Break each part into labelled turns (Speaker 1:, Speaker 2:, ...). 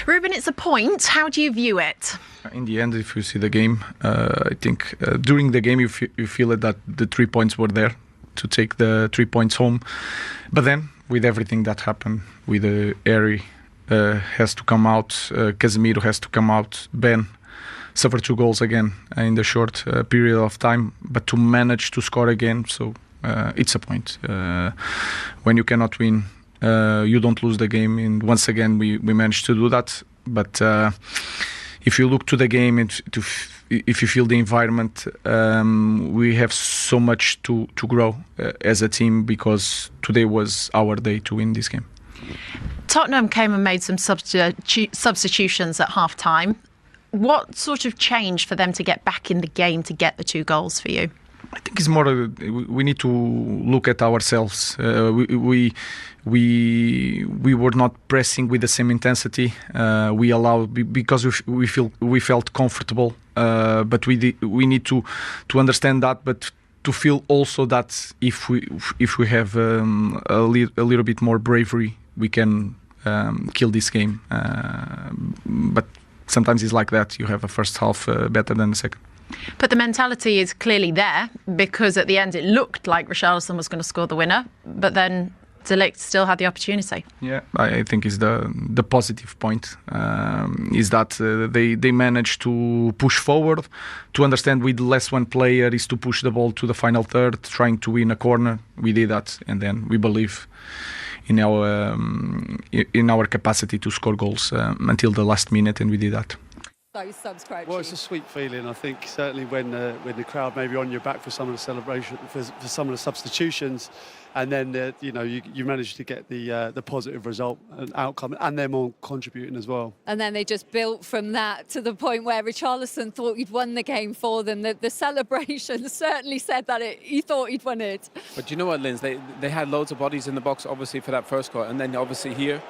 Speaker 1: Ruben, it's a point. How do you view it?
Speaker 2: In the end, if you see the game, I think during the game you feel that the 3 points were there to take the 3 points home. But then, with everything that happened, with Harry has to come out, Casemiro has to come out, Ben suffered 2 goals again in the short period of time, but to manage to score again, so it's a point. When you cannot win, you don't lose the game, and once again we managed to do that. But if you look to the game and if you feel the environment, we have so much to grow as a team, because today was our day to win this game.
Speaker 1: Tottenham came and made some substitutions at half-time. What sort of changed for them to get back in the game to get the 2 goals for you?
Speaker 2: I think it's more we need to look at ourselves. We were not pressing with the same intensity. We allowed, because we felt comfortable, but we need to understand that, but to feel also that if we have a little bit more bravery, we can kill this game. But sometimes it's like that. You have a first half better than the second.
Speaker 1: But the mentality is clearly there, because at the end it looked like Richarlison was going to score the winner, but then De Ligt still had the opportunity.
Speaker 2: Yeah, I think is the positive point, is that they managed to push forward, to understand with less one player is to push the ball to the final third, trying to win a corner. We did that, and then we believe in our capacity to score goals until the last minute, and we did that.
Speaker 3: Well, it's a sweet feeling, I think, certainly when the crowd may be on your back for some of the celebration, for some of the substitutions, and then you manage to get the positive result and outcome, and them all contributing as well.
Speaker 4: And then they just built from that to the point where Richarlison thought he'd won the game for them. The celebration certainly said that he thought he'd won it.
Speaker 5: But you know what, Linz? They had loads of bodies in the box, obviously, for that first goal, and then obviously here,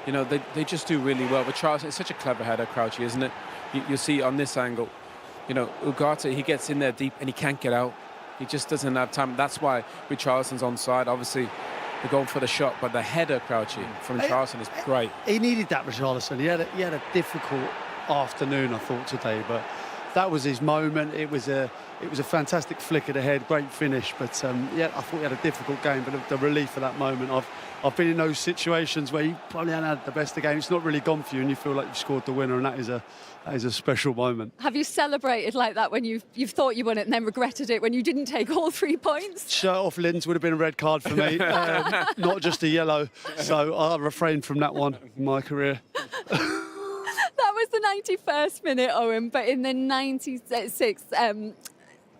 Speaker 5: they just do really well. Richarlison, it's such a clever header, Crouchy, isn't it? You see on this angle, Ugarte, he gets in there deep and he can't get out. He just doesn't have time. That's why Richarlison's onside. Obviously, they're going for the shot, but the header, Crouchy, from Richarlison is great.
Speaker 3: He needed that, Richarlison. He had a difficult afternoon, I thought, today, but that was his moment. It was a fantastic flick of the head, great finish. But I thought he had a difficult game, but the relief of that moment. I've been in those situations where you probably haven't had the best of the game. It's not really gone for you, and you feel like you've scored the winner, and that is a special moment.
Speaker 4: Have you celebrated like that when you've thought you won it and then regretted it when you didn't take all 3 points?
Speaker 3: Shirt off Linz would have been a red card for me, not just a yellow. So I'll refrain from that one in my career.
Speaker 4: That was the 91st minute, Owen, but in the 96th,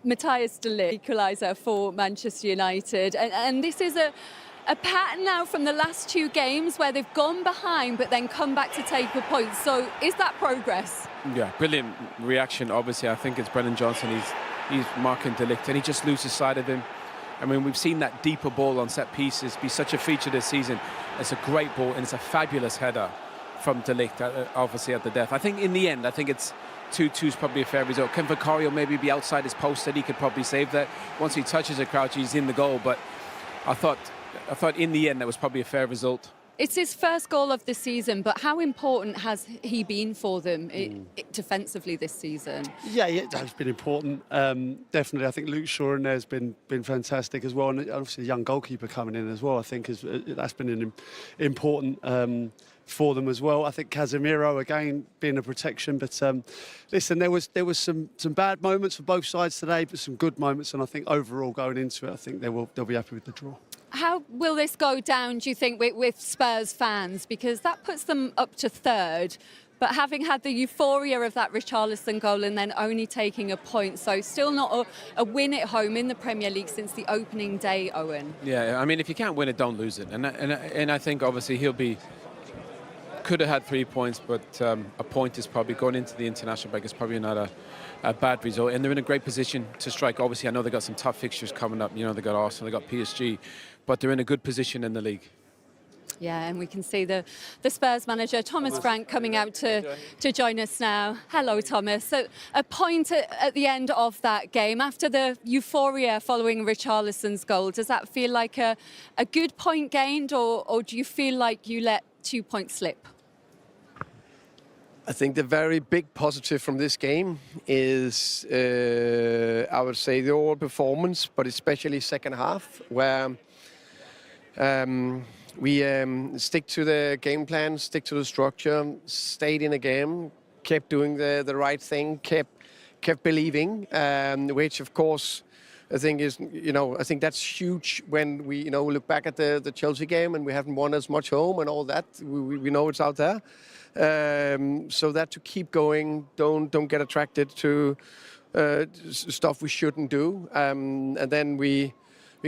Speaker 4: Matthias de Ligt, equaliser for Manchester United. And this is a pattern now from the last 2 games where they've gone behind but then come back to take a point. So is that progress?
Speaker 5: Yeah, brilliant reaction. Obviously, I think it's Brennan Johnson. He's marking De Ligt and he just loses sight of him. I mean, we've seen that deeper ball on set pieces be such a feature this season. It's a great ball and it's a fabulous header from De Ligt, obviously at the death. I think in the end, it's 2-2 is probably a fair result. Can Vicario maybe be outside his post that he could probably save that? Once he touches a Crouch, he's in the goal. But I thought in the end that was probably a fair result.
Speaker 4: It's his first goal of the season, but how important has he been for them defensively this season? Yeah,
Speaker 3: it's been important. Definitely, I think Luke Shaw in there has been fantastic as well, and obviously the young goalkeeper coming in as well. I think that's been important for them as well. I think Casemiro again being a protection, but listen, there was some bad moments for both sides today, but some good moments, and I think overall going into it, I think they'll be happy with the draw.
Speaker 4: How will this go down, do you think, with Spurs fans? Because that puts them up to 3rd, but having had the euphoria of that Richarlison goal and then only taking a point, so still not a win at home in the Premier League since the opening day, Owen. Yeah,
Speaker 5: I mean, if you can't win it, don't lose it. And I think obviously could have had 3 points, but a point is probably going into the international break is probably not a bad result. And they're in a great position to strike. Obviously, I know they've got some tough fixtures coming up. They've got Arsenal, they've got PSG, but they're in a good position in the league.
Speaker 4: Yeah, and we can see the Spurs manager, Thomas Frank, coming out to join us now. Hello, Thomas. So a point at the end of that game, after the euphoria following Richarlison's goal, does that feel like a good point gained, or do you feel like you let 2 points slip?
Speaker 6: I think the very big positive from this game is, I would say, the overall performance, but especially second half, where we stick to the game plan, stick to the structure, stayed in the game, kept doing the right thing, kept believing, which of course I think is, I think that's huge when we, look back at the Chelsea game and we haven't won as much home and all that. We know it's out there. So that to keep going, don't get attracted to stuff we shouldn't do, and then we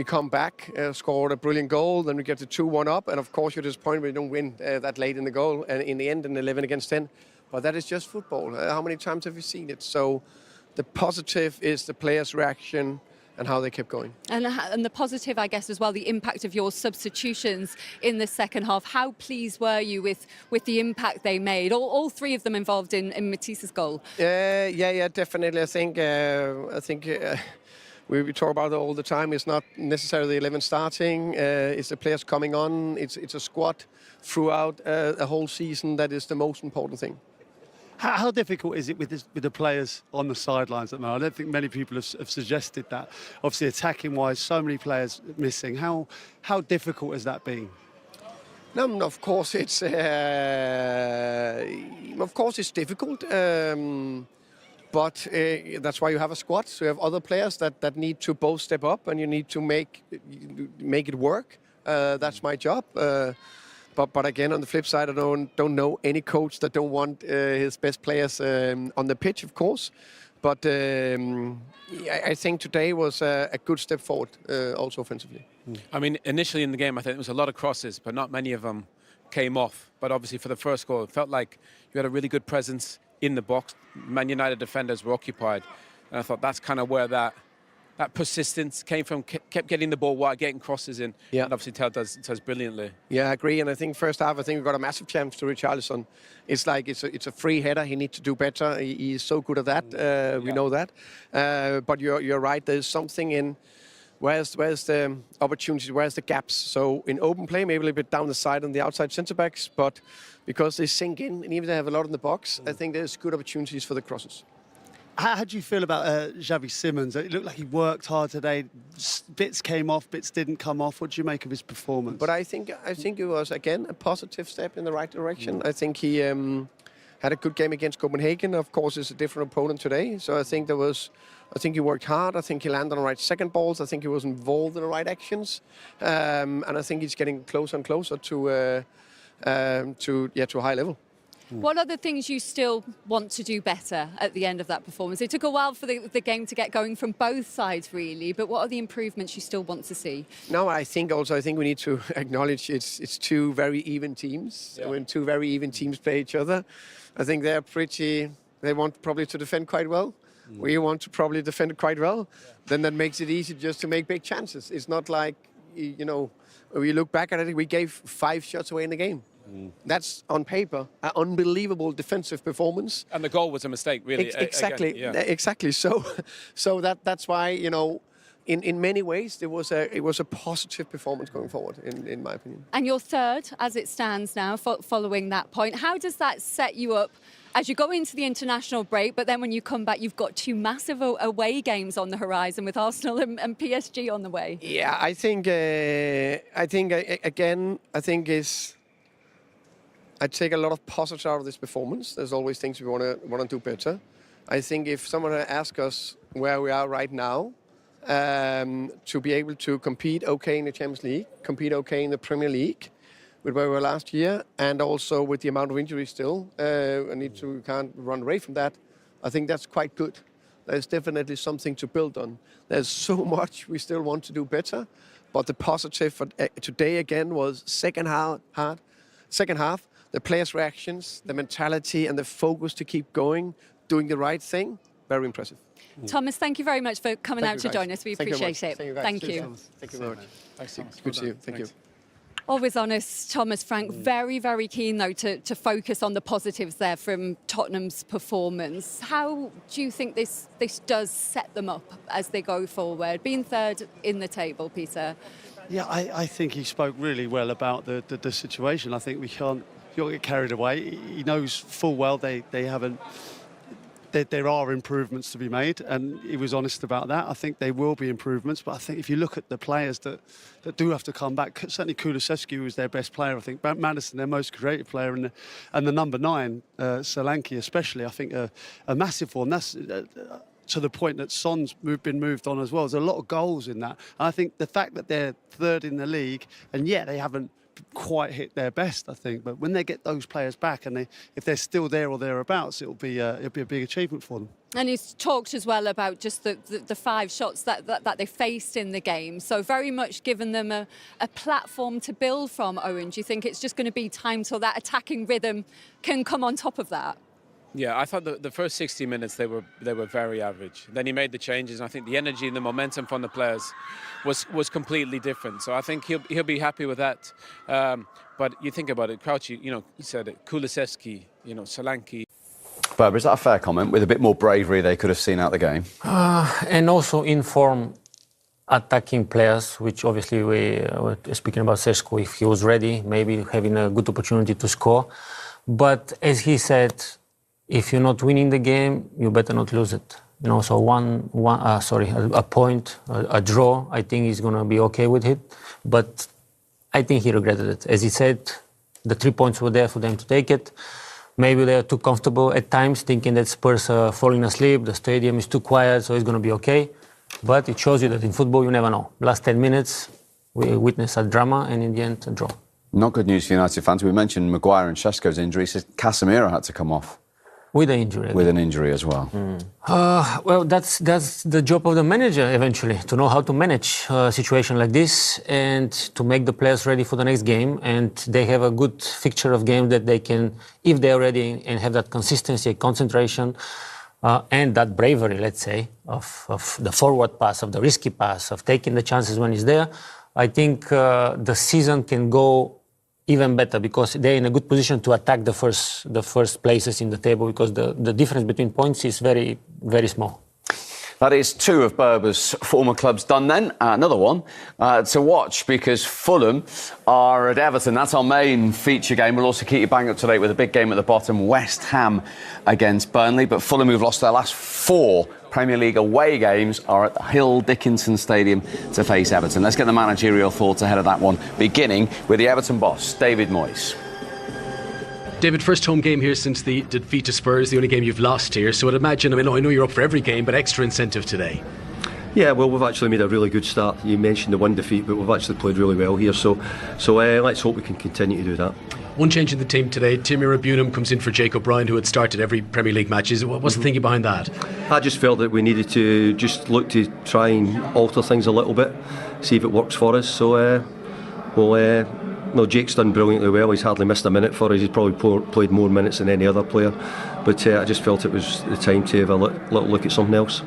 Speaker 6: come back, scored a brilliant goal, then we get the 2-1 up, and of course you're disappointed we don't win that late in the goal, and in the end, in 11 against 10. But that is just football. How many times have you seen it? So the positive is the players' reaction and how they kept going.
Speaker 4: And the positive, I guess, as well, the impact of your substitutions in the second half. How pleased were you with the impact they made? All three of them involved in Matisse's goal.
Speaker 6: Yeah, definitely. I think we talk about it all the time. It's not necessarily the 11 starting. It's the players coming on. It's a squad throughout a whole season that is the most important thing.
Speaker 3: How difficult is it with the players on the sidelines at the moment? I don't think many people have suggested that. Obviously, attacking-wise, so many players missing. How difficult has that been?
Speaker 6: No, of course it's difficult. But that's why you have a squad. So you have other players that need to both step up, and you need to make it work. That's my job. But again, on the flip side, I don't know any coach that don't want his best players on the pitch, of course. But I think today was a good step forward, also offensively.
Speaker 5: I mean, initially in the game, I think there was a lot of crosses, but not many of them came off. But obviously for the first goal, it felt like you had a really good presence in the box. Man United defenders were occupied. And I thought that's kind of where that persistence came from, kept getting the ball wide, getting crosses in.
Speaker 6: Yeah.
Speaker 5: And obviously Tel does brilliantly.
Speaker 6: Yeah, I agree. And I think first half, we got a massive chance to Richarlison. It's like it's a free header. He needs to do better. He is so good at that. We know that. But you're right. There's something in where's the opportunities, where's the gaps. So in open play, maybe a little bit down the side on the outside centre backs, but because they sink in, and even they have a lot in the box, I think there's good opportunities for the crosses.
Speaker 3: How do you feel about Xavi Simons? It looked like he worked hard today. Bits came off, bits didn't come off. What do you make of his performance?
Speaker 6: But I think it was, again, a positive step in the right direction. I think he had a good game against Copenhagen. Of course, it's a different opponent today. So I think he worked hard. I think he landed on the right second balls. I think he was involved in the right actions. And I think he's getting closer and closer to a high level.
Speaker 4: What are the things you still want to do better at the end of that performance? It took a while for the game to get going from both sides, really, but what are the improvements you still want to see?
Speaker 6: No, I think we need to acknowledge it's two very even teams. Yeah. When two very even teams play each other, I think they want probably to defend quite well. We want to probably defend it quite well. Yeah. Then that makes it easy just to make big chances. It's not like, when we look back at it, we gave 5 shots away in the game. That's on paper an unbelievable defensive performance,
Speaker 5: and the goal was a mistake, really.
Speaker 6: Exactly, again, yeah. Exactly. So that's why in many ways it was a positive performance going forward, in my opinion.
Speaker 4: And you're third as it stands now, following that point. How does that set you up as you go into the international break? But then when you come back, you've got 2 massive away games on the horizon with Arsenal and PSG on the way.
Speaker 6: Yeah, I think I take a lot of positives out of this performance. There's always things we want to do better. I think if someone asks us where we are right now, to be able to compete okay in the Champions League, compete okay in the Premier League, with where we were last year, and also with the amount of injuries still, we can't run away from that. I think that's quite good. There's definitely something to build on. There's so much we still want to do better, but the positive for today again was second half. The players' reactions, the mentality and the focus to keep going, doing the right thing, very impressive.
Speaker 4: Thomas, thank you very much for coming out to join us. We appreciate it.
Speaker 6: Thank
Speaker 4: you.
Speaker 6: Thank you very much. Thanks. Good to see you. Thank you.
Speaker 4: Always honest, Thomas Frank. Very, very keen, though, to focus on the positives there from Tottenham's performance. How do you think this does set them up as they go forward? Being third in the table, Peter.
Speaker 3: Yeah, I think he spoke really well about the situation. I think we can't you don't get carried away. He knows full well they haven't. There are improvements to be made, and he was honest about that. I think there will be improvements, but I think if you look at the players that do have to come back, certainly Kulusevski was their best player. I think Maddison, their most creative player, and the number 9, Solanke especially, I think a massive one. That's to the point that Son's been moved on as well. There's a lot of goals in that. And I think the fact that they're 3rd in the league, and yet they haven't quite hit their best, I think. But when they get those players back, and if they're still there or thereabouts, it'll be a big achievement for them.
Speaker 4: And he's talked as well about just the 5 shots that they faced in the game. So very much given them a platform to build from. Owen, do you think it's just going to be time till that attacking rhythm can come on top of that?
Speaker 5: Yeah, I thought the first 60 minutes they were very average. Then he made the changes, and I think the energy and the momentum from the players was completely different. So I think he'll be happy with that. But you think about it, Crouchy, you said it, Kulusevski, Solanke.
Speaker 7: Berber, is that a fair comment? With a bit more bravery, they could have seen out the game.
Speaker 8: And also inform attacking players, which obviously we were speaking about Seško, if he was ready, maybe having a good opportunity to score. But as he said, if you're not winning the game, you better not lose it. So a point, a draw, I think he's going to be okay with it. But I think he regretted it. As he said, the 3 points were there for them to take it. Maybe they're too comfortable at times, thinking that Spurs are falling asleep, the stadium is too quiet, so it's going to be okay. But it shows you that in football, you never know. Last 10 minutes, we witnessed a drama, and in the end, a draw.
Speaker 7: Not good news for United fans. We mentioned Maguire and Šeško's injury, so Casemiro had to come off.
Speaker 8: With an injury.
Speaker 7: With an injury as well.
Speaker 8: Well, that's the job of the manager eventually, to know how to manage a situation like this and to make the players ready for the next game. And they have a good fixture of games that they can, if they're ready and have that consistency, concentration, and that bravery, let's say, of the forward pass, of the risky pass, of taking the chances when it's there, I think the season can go even better because they're in a good position to attack the first places in the table because the difference between points is very, very small.
Speaker 7: That is 2 of Berber's former clubs done then. Another one to watch because Fulham are at Everton. That's our main feature game. We'll also keep you bang up to date with a big game at the bottom, West Ham against Burnley. But Fulham, who've lost their last 4 Premier League away games, are at the Hill Dickinson Stadium to face Everton. Let's get the managerial thoughts ahead of that one, beginning with the Everton boss, David Moyes.
Speaker 9: David, first home game here since the defeat to Spurs, the only game you've lost here. So I'd imagine, I know you're up for every game, but extra incentive today.
Speaker 10: Yeah, well, we've actually made a really good start. You mentioned the 1 defeat, but we've actually played really well here. So let's hope we can continue to do that.
Speaker 9: One change in the team today, Timmy Rabunum comes in for Jake O'Brien, who had started every Premier League match. What's the thinking behind that?
Speaker 10: I just felt that we needed to just look to try and alter things a little bit, see if it works for us. So, Jake's done brilliantly well. He's hardly missed a minute for us. He's probably played more minutes than any other player. But I just felt it was the time to have a little look at something else.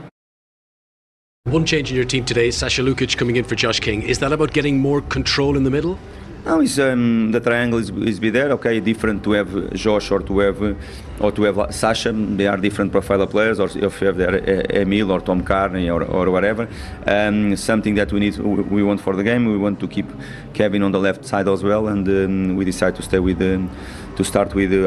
Speaker 9: One change in your team today, Sasha Lukic coming in for Josh King. Is that about getting more control in the middle?
Speaker 11: No, it's the triangle is be there. Okay, different to have Josh or to have Sasha. They are different profile of players. Or if you have there Emil or Tom Carney or whatever. Something that we want for the game. We want to keep Kevin on the left side as well, and we decide to stay with to start with.